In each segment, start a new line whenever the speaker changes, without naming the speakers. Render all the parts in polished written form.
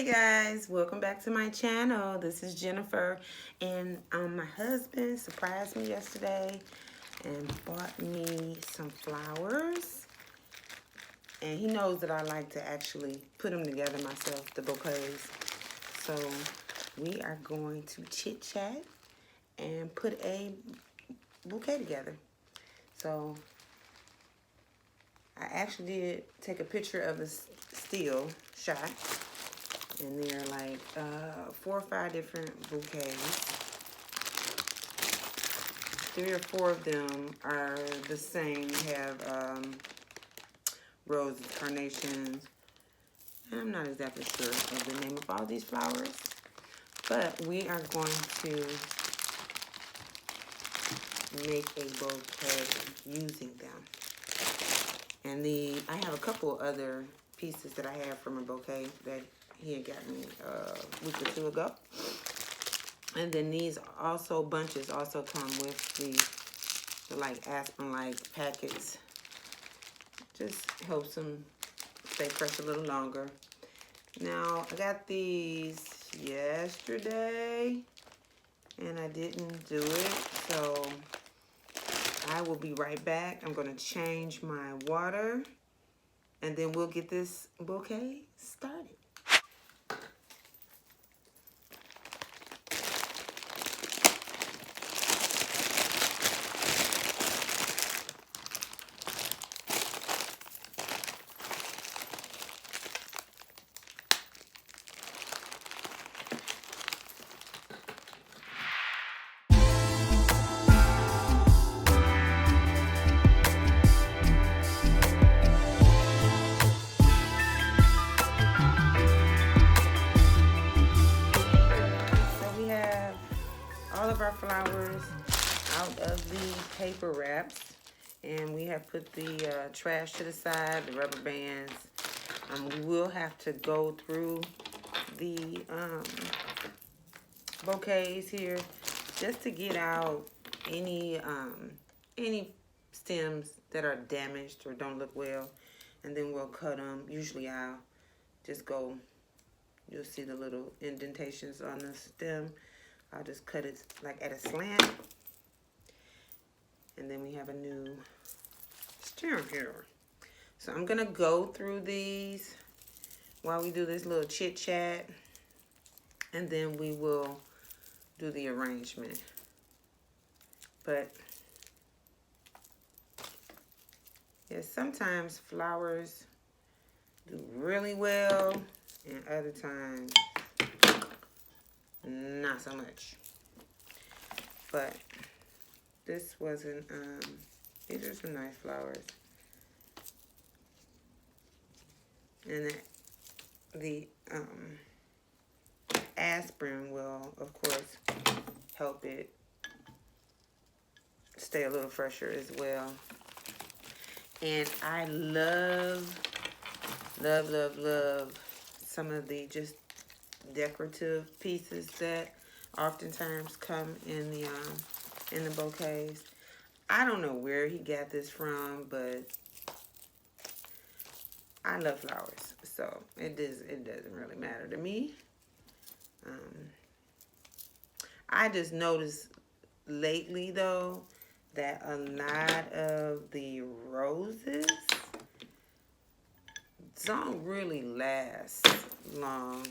Hey guys, welcome back to my channel. This is Jennifer, and my husband surprised me yesterday and bought me some flowers. And he knows that I like to actually put them together myself, the bouquets. So we are going to chit-chat and put a bouquet together. So I actually did take a picture of a still shot. And they're like 4 or 5 different bouquets. 3 or 4 of them are the same. They have roses, carnations, and I'm not exactly sure of the name of all these flowers. But we are going to make a bouquet using them. And I have a couple other pieces that I have from a bouquet that he had got me a week or 2 ago. And then these bunches also come with the like aspirin-like packets. Just helps them stay fresh a little longer. Now, I got these yesterday, and I didn't do it, so I will be right back. I'm going to change my water, and then we'll get this bouquet started. All of our flowers out of the paper wraps, and we have put the trash to the side, the rubber bands. We will have to go through the bouquets here just to get out any stems that are damaged or don't look well, and then we'll cut them. Usually I'll just go, you'll see the little indentations on the stem. I'll just cut it like at a slant. And then we have a new stem here. So I'm gonna go through these while we do this little chit chat. And then we will do the arrangement. But yeah, sometimes flowers do really well, and other times not so much. But this wasn't, these are some nice flowers. And the aspirin will, of course, help it stay a little fresher as well. And I love some of the just decorative pieces that oftentimes come in the bouquets. I don't know where he got this from, but I love flowers, so it doesn't really matter to me. I just noticed lately though that a lot of the roses don't really last long.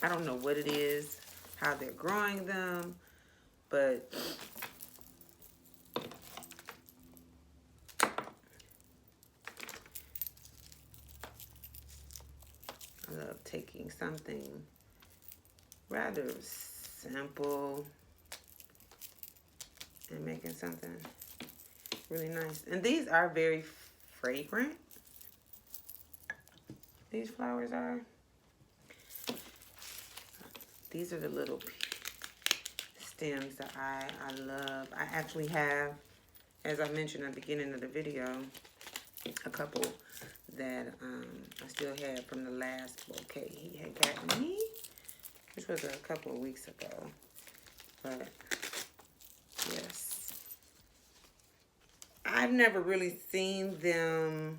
I don't know what it is, how they're growing them, but I love taking something rather simple and making something really nice. And these are very fragrant. These flowers are. These are the little stems that I love. I actually have, as I mentioned at the beginning of the video, a couple that I still have from the last bouquet he had gotten me, which was a couple of weeks ago. But yes, I've never really seen them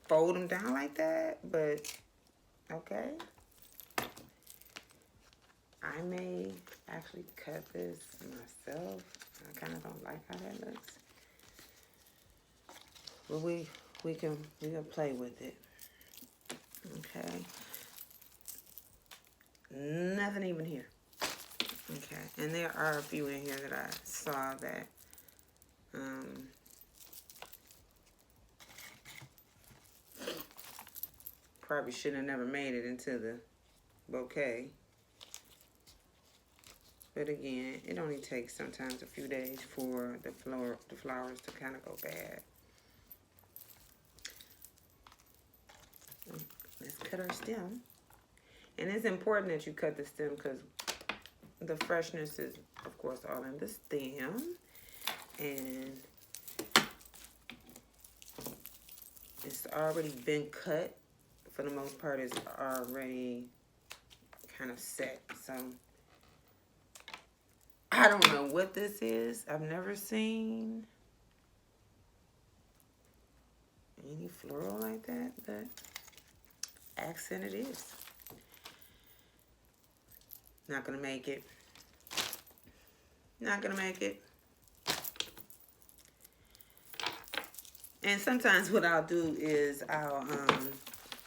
fold them down like that, but okay. I may actually cut this myself. I kind of don't like how that looks. But we can play with it. Okay. Nothing even here. Okay. And there are a few in here that I saw that probably should have never made it into the bouquet. But again, it only takes sometimes a few days for the flowers to kind of go bad. Let's cut our stem. And it's important that you cut the stem because the freshness is, of course, all in the stem. And it's already been cut. For the most part, it's already kind of set. So I don't know what this is. I've never seen any floral like that, but accent it is. Not gonna make it. Not gonna make it. And sometimes what I'll do is I'll,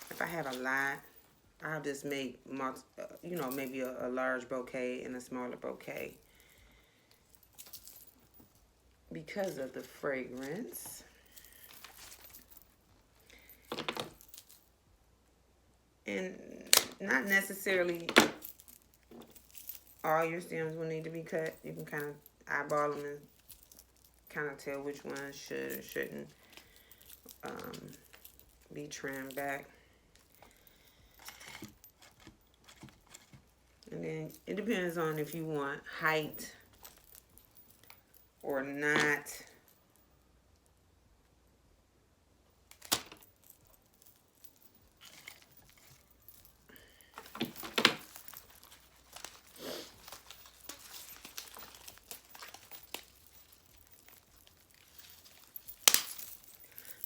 if I have a lot, I'll just make, you know, maybe a large bouquet and a smaller bouquet. Because of the fragrance. And not necessarily all your stems will need to be cut. You can kind of eyeball them and kind of tell which ones should or shouldn't be trimmed back. And then it depends on if you want height or not.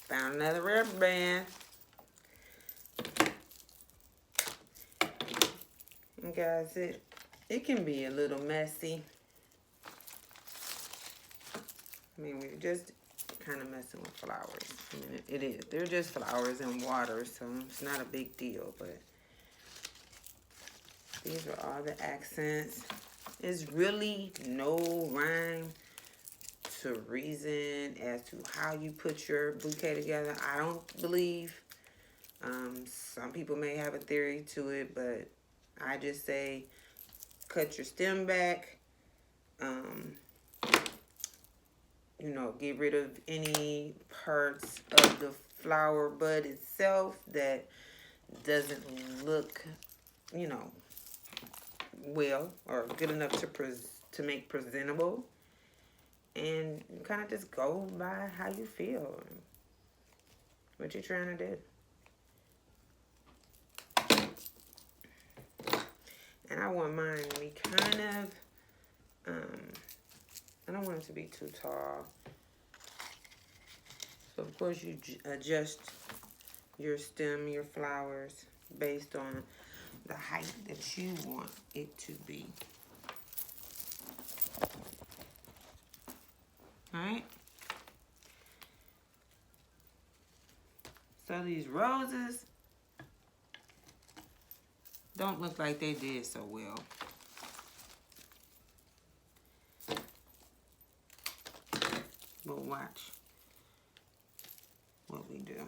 Found another rubber band. And guys, it can be a little messy. I mean, we're just kind of messing with flowers. I mean, it is. They're just flowers and water, so it's not a big deal. But these are all the accents. There's really no rhyme to reason as to how you put your bouquet together. I don't believe. Some people may have a theory to it, but I just say cut your stem back. You know, get rid of any parts of the flower bud itself that doesn't look, you know, well or good enough to make presentable. And kind of just go by how you feel, what you're trying to do. And I want mine to be kind of, I don't want it to be too tall. So, of course, you adjust your stem, your flowers, based on the height that you want it to be. All right. So these roses don't look like they did so well. But watch what we do.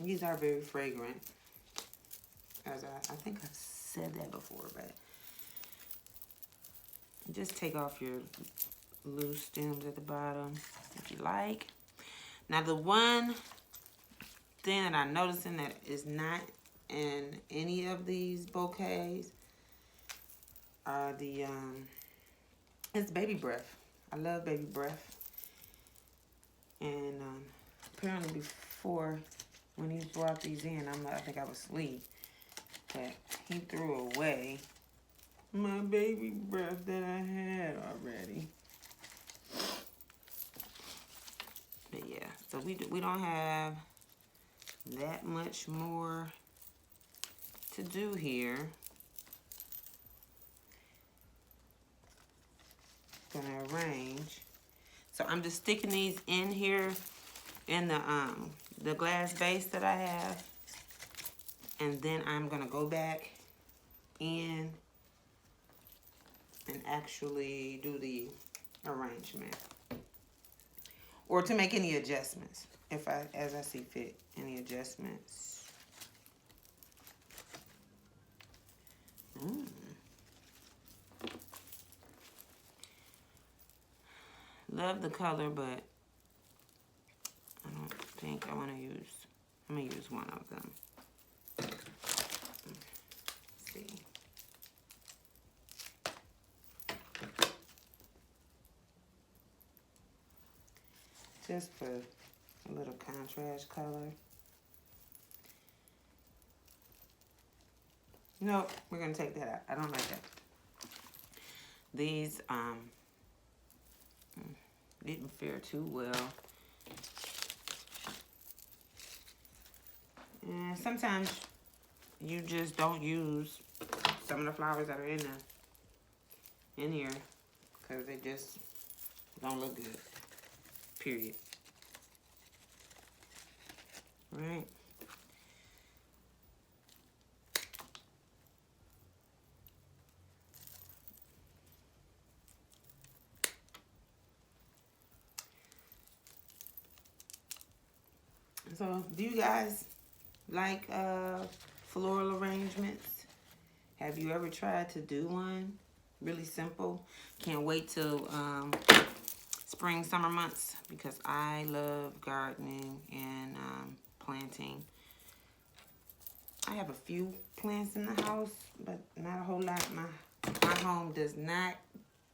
These are very fragrant. As I think I've said that before, but just take off your loose stems at the bottom if you like. Now the one thing that I'm noticing that is not in any of these bouquets are the it's baby breath. I love baby breath. And apparently before, when he brought these in, I think I was asleep, but he threw away my baby breath that I had already. But yeah, so we don't have that much more to do here. Gonna arrange. So I'm just sticking these in here in the glass vase that I have, and then I'm gonna go back in and actually do the arrangement, or to make any adjustments as I see fit. Any adjustments. Love the color, but I don't think I want to use. I'm gonna use one of them. Let's see. Just for a little contrast color. Nope, we're gonna take that out. I don't like that. These didn't fare too well. And sometimes you just don't use some of the flowers that are in here because they just don't look good. Period. Right. So, do you guys like floral arrangements? Have you ever tried to do one? Really simple. Can't wait till spring, summer months because I love gardening and planting. I have a few plants in the house, but not a whole lot. My home does not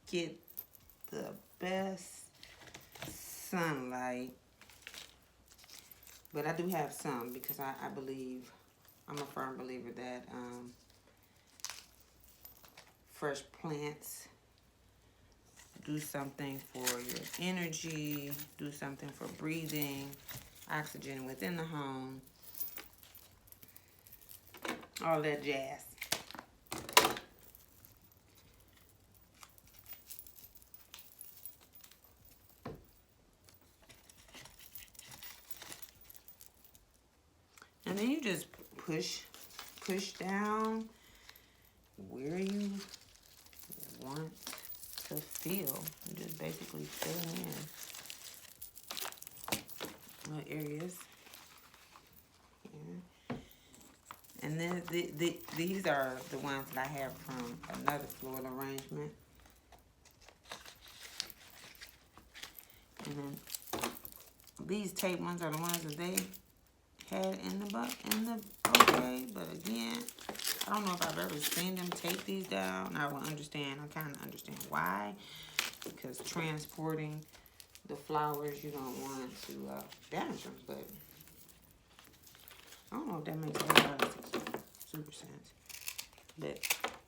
get the best sunlight. But I do have some because I believe, I'm a firm believer that fresh plants do something for your energy, do something for breathing, oxygen within the home, all that jazz. And then you just push down where you want to feel. You just basically fill in little areas. Here. And then these are the ones that I have from another floral arrangement. And then these tape ones are the ones that they had in the bouquet, but again, I don't know if I've ever seen them take these down. I will understand. I kind of understand why, because transporting the flowers, you don't want to damage them. But I don't know if that makes a lot of super sense. But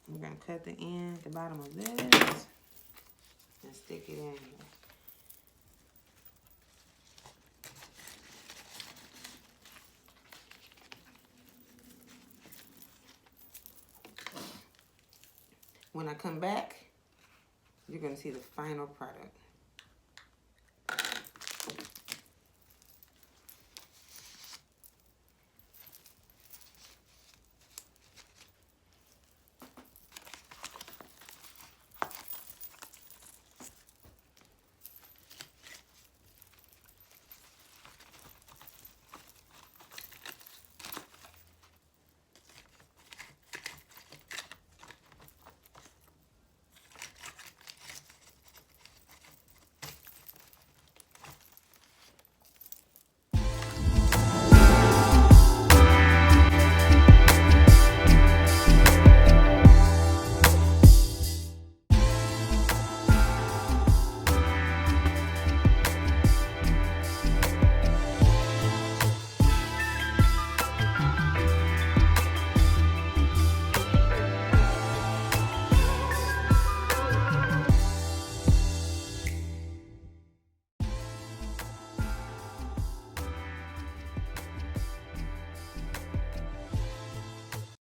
we're gonna cut the end, the bottom of this, and stick it in here. When I come back, you're going to see the final product.